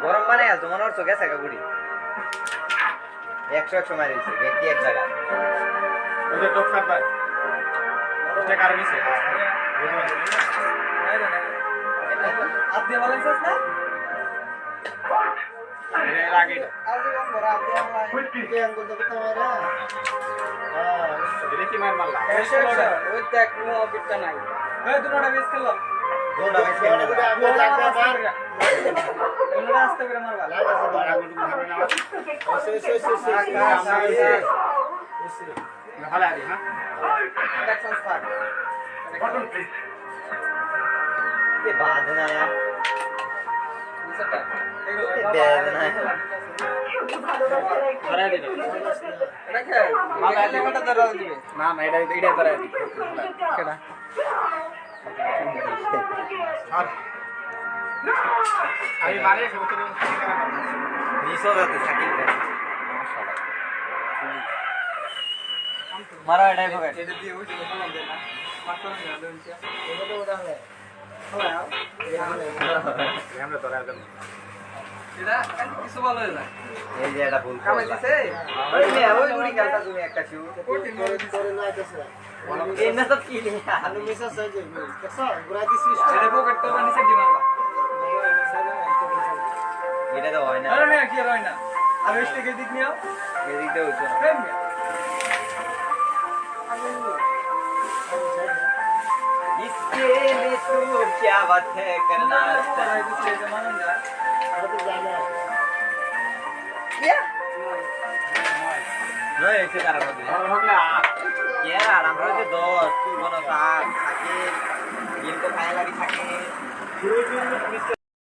গরম বানাই আছো মনে হচ্ছে গেছে গুড়ি 100 মারি ব্যক্তি এক জায়গা মারা এটাই হবে এটা দিয়ে ওই না মাত্র না দেন কি এটা তো ওটা হবে আমরা তো রাখলাম এটা কিছু ভালো হলো এই যে এটা ভুল কামে দিছে ওই গুড়ি গালটা তুমি একটা ছিল করে না দিছে এই না তো কি আলু মিশা সহজ কেসা গুড়া দিছি এটা পকেট তো নিচে দি মারবা এটা তো হয় না আরে না কি হয় না আর এসে কে দিক নিও এই দিক দাও তো इसके लिए तू क्या बात है करना क्या नहीं ऐसे कर रहा हूँ यार हमरा जो दोस्त तू बनो साथ खाके इनको खाए लगी खाके